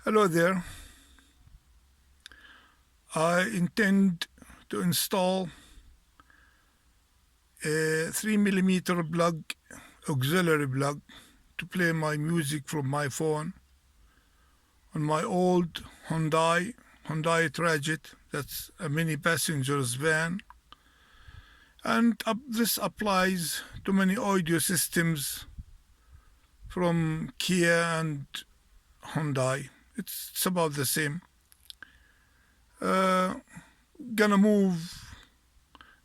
Hello there. I intend to install a 3mm plug, auxiliary plug, to play my music from my phone on my old Hyundai Trajet. That's a mini passenger's van. And this applies to many audio systems from Kia and Hyundai. It's about the same. Gonna move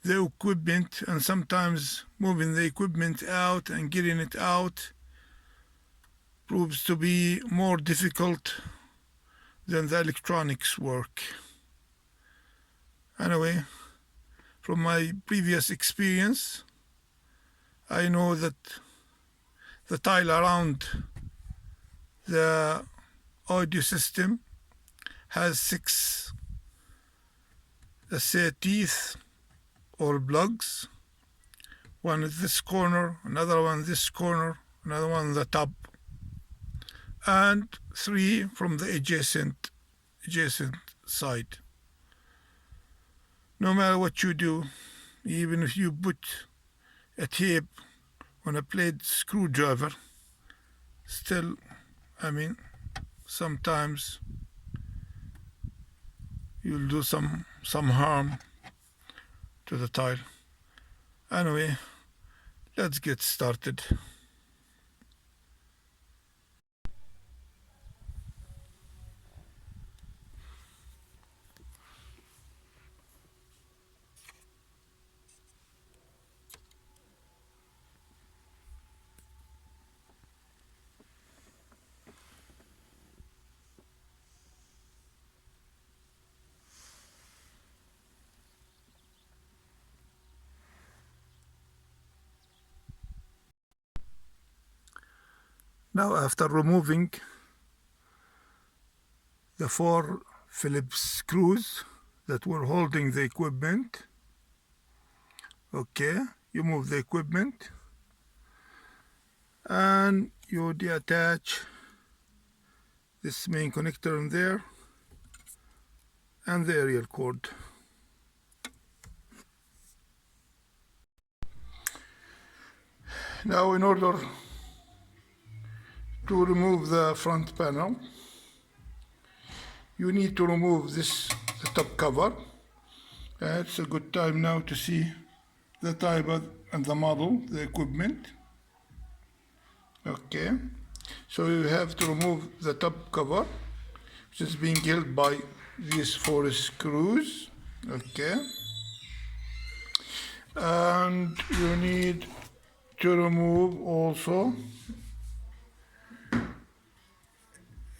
the equipment, and sometimes moving the equipment out and getting it out proves to be more difficult than the electronics work. Anyway, from my previous experience, I know that the tile around the audio system has 6, let's say, teeth or plugs. One at this corner, another one this corner, another one on the top, and 3 from the adjacent side. No matter what you do, even if you put a tape on a plate screwdriver, still, sometimes you'll do some harm to the tile. Anyway, let's get started. Now, after removing the 4 Phillips screws that were holding the equipment, okay, you move the equipment and you detach this main connector in there and the aerial cord. Now, in order to remove the front panel, you need to remove the top cover. It's a good time now to see the type and the model, the equipment. Okay, so you have to remove the top cover, which is being held by these 4 screws. Okay, and you need to remove also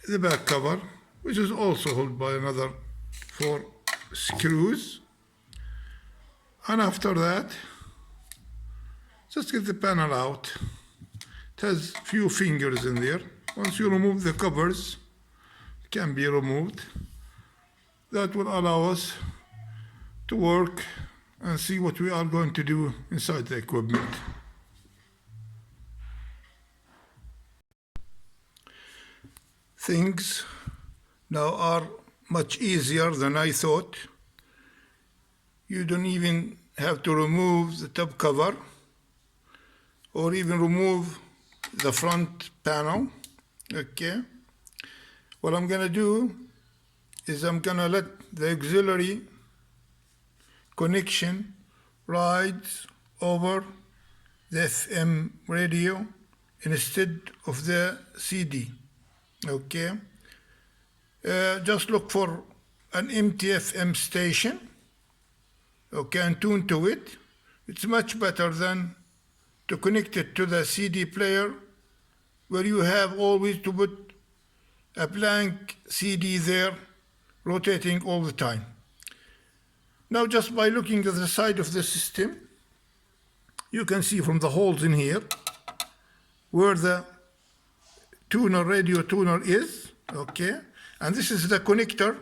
the back cover, which is also held by another 4 screws. And after that, just get the panel out. It has few fingers in there. Once you remove the covers, it can be removed. That will allow us to work and see what we are going to do inside the equipment. Things now are much easier than I thought. You don't even have to remove the top cover or even remove the front panel. Okay, what I'm gonna do is I'm gonna let the auxiliary connection ride over the FM radio instead of the CD. Okay, just look for an empty FM station, okay, and tune to it. It's much better than to connect it to the CD player, where you have always to put a blank CD there rotating all the time. Now, just by looking at the side of the system, you can see from the holes in here where the radio tuner is. Okay, and this is the connector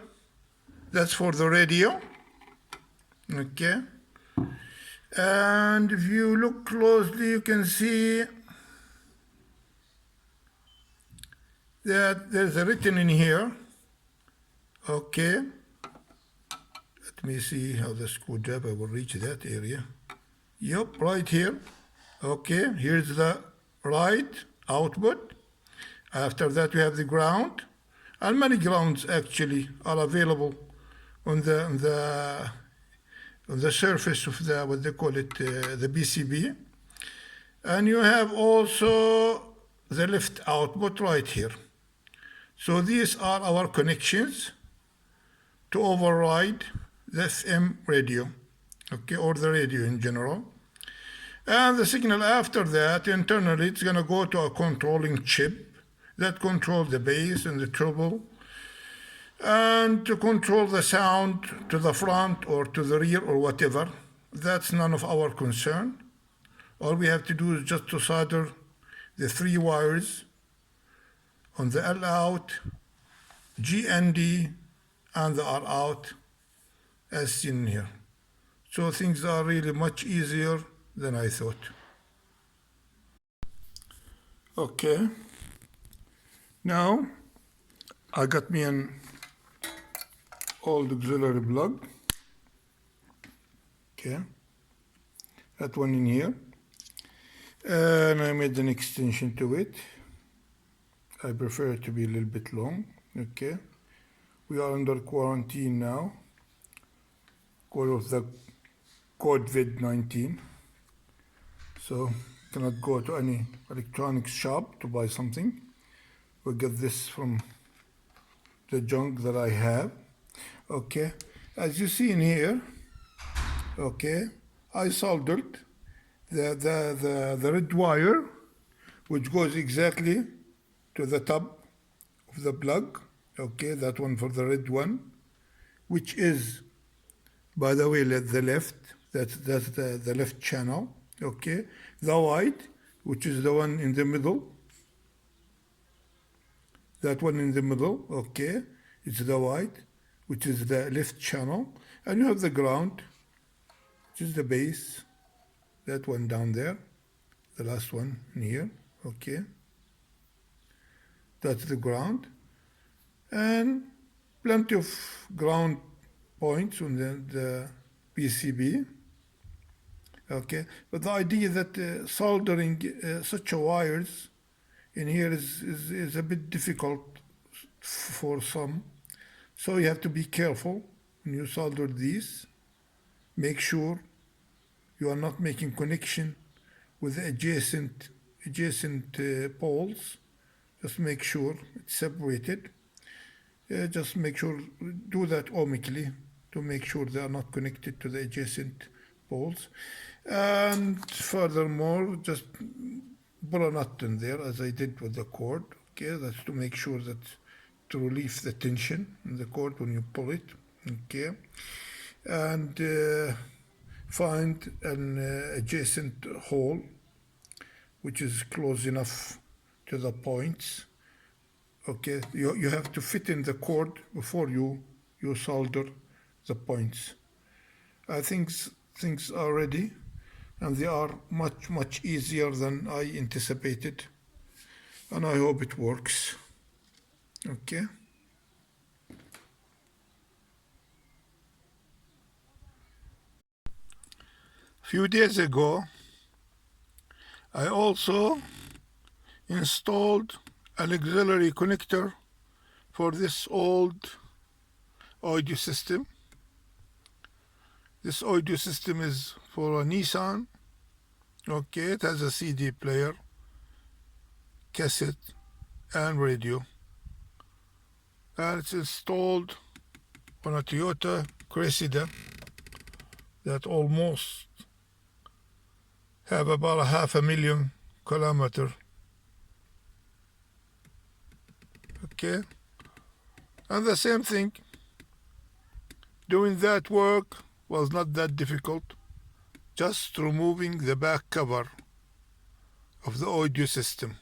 that's for the radio. Okay, and if you look closely, you can see that there's a written in here Okay, let me see how the screwdriver will reach that area. Yep, right here. Okay, here's the right output. After that we have the ground, and many grounds actually are available on the surface of the, what they call it, the PCB. And you have also the left output right here. So these are our connections to override the FM radio, okay, or the radio in general. And the signal after that, internally, it's going to go to a controlling chip that controls the bass and the treble, and to control the sound to the front or to the rear or whatever. That's none of our concern. All we have to do is just to solder the 3 wires on the L out, G and D, and the R out, as seen here. So things are really much easier than I thought. Okay, now I got me an old auxiliary plug. Okay, that one in here, and I made an extension to it. I prefer it to be a little bit long. Okay, we are under quarantine now because of the COVID-19, so cannot go to any electronics shop to buy something. We get this from the junk that I have. Okay, as you see in here, okay, I soldered the red wire, which goes exactly to the top of the plug. Okay, that one for the red one, which is, by the way, the left. That's the left channel. Okay, the white, which is the one in the middle. That one in the middle. Okay, it's the white, which is the left channel, and you have the ground, which is the base. That one down there, the last one in here. Okay, that's the ground, and plenty of ground points on the PCB. Okay, but the idea that soldering such a wires in here is a bit difficult for some, so you have to be careful when you solder these. Make sure you are not making connection with the adjacent poles. Just make sure it's separated. Just make sure, do that ohmically to make sure they are not connected to the adjacent poles. And furthermore, just put a nut in there as I did with the cord. Okay, that's to make sure that to relieve the tension in the cord when you pull it. Okay, and find an adjacent hole which is close enough to the points. Okay, you have to fit in the cord before you solder the points. I think things are ready, and they are much easier than I anticipated, and I hope it works. Okay. A few days ago, I also installed an auxiliary connector for this old audio system. This audio system is for a Nissan. Okay, it has a CD player, cassette, and radio. And it's installed on a Toyota Cressida that almost have about 500,000 kilometers. Okay, and the same thing, doing that work was not that difficult, just removing the back cover of the audio system.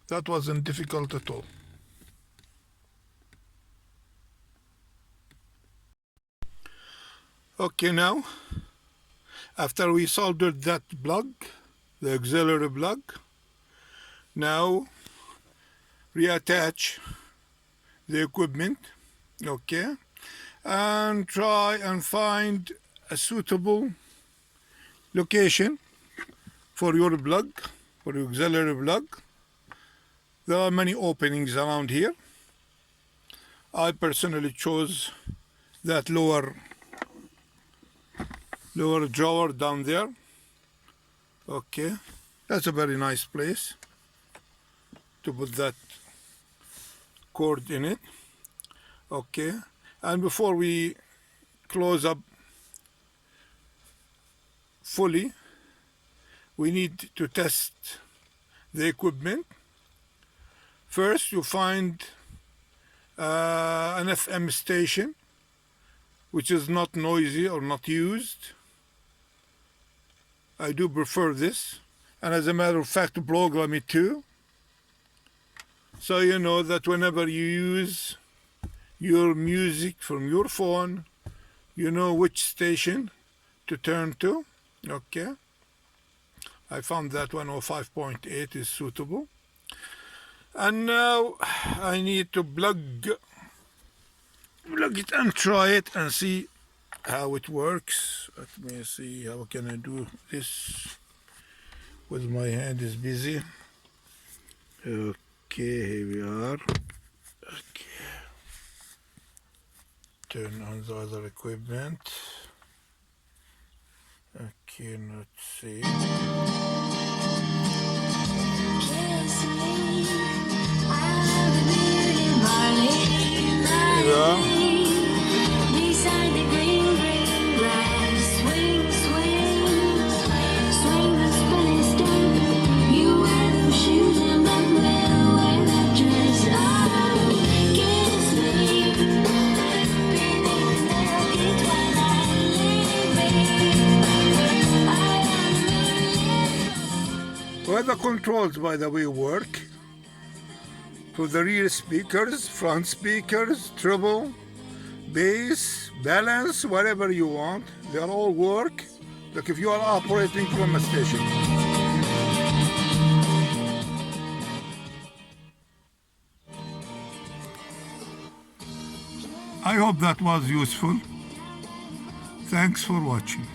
That wasn't difficult at all. Okay, now, after we soldered that plug, the auxiliary plug, now reattach the equipment, okay, and try and find a suitable location for your plug, for your auxiliary plug. There are many openings around here. I personally chose that lower drawer down there. Okay, that's a very nice place to put that cord in it. Okay, and before we close up fully, we need to test the equipment. First, you find an FM station which is not noisy or not used. I do prefer this, and as a matter of fact, program it too, so you know that whenever you use your music from your phone, you know which station to turn to. Okay, I found that 105.8 is suitable. And now I need to plug it and try it and see how it works. Let me see, how can I do this with my hand is busy. Okay, here we are. Okay, turn on the other equipment. Okay, let's see. Here we are. Where the controls, by the way, work. For the rear speakers, front speakers, treble, bass, balance, whatever you want, they all work, like if you are operating from a station. I hope that was useful. Thanks for watching.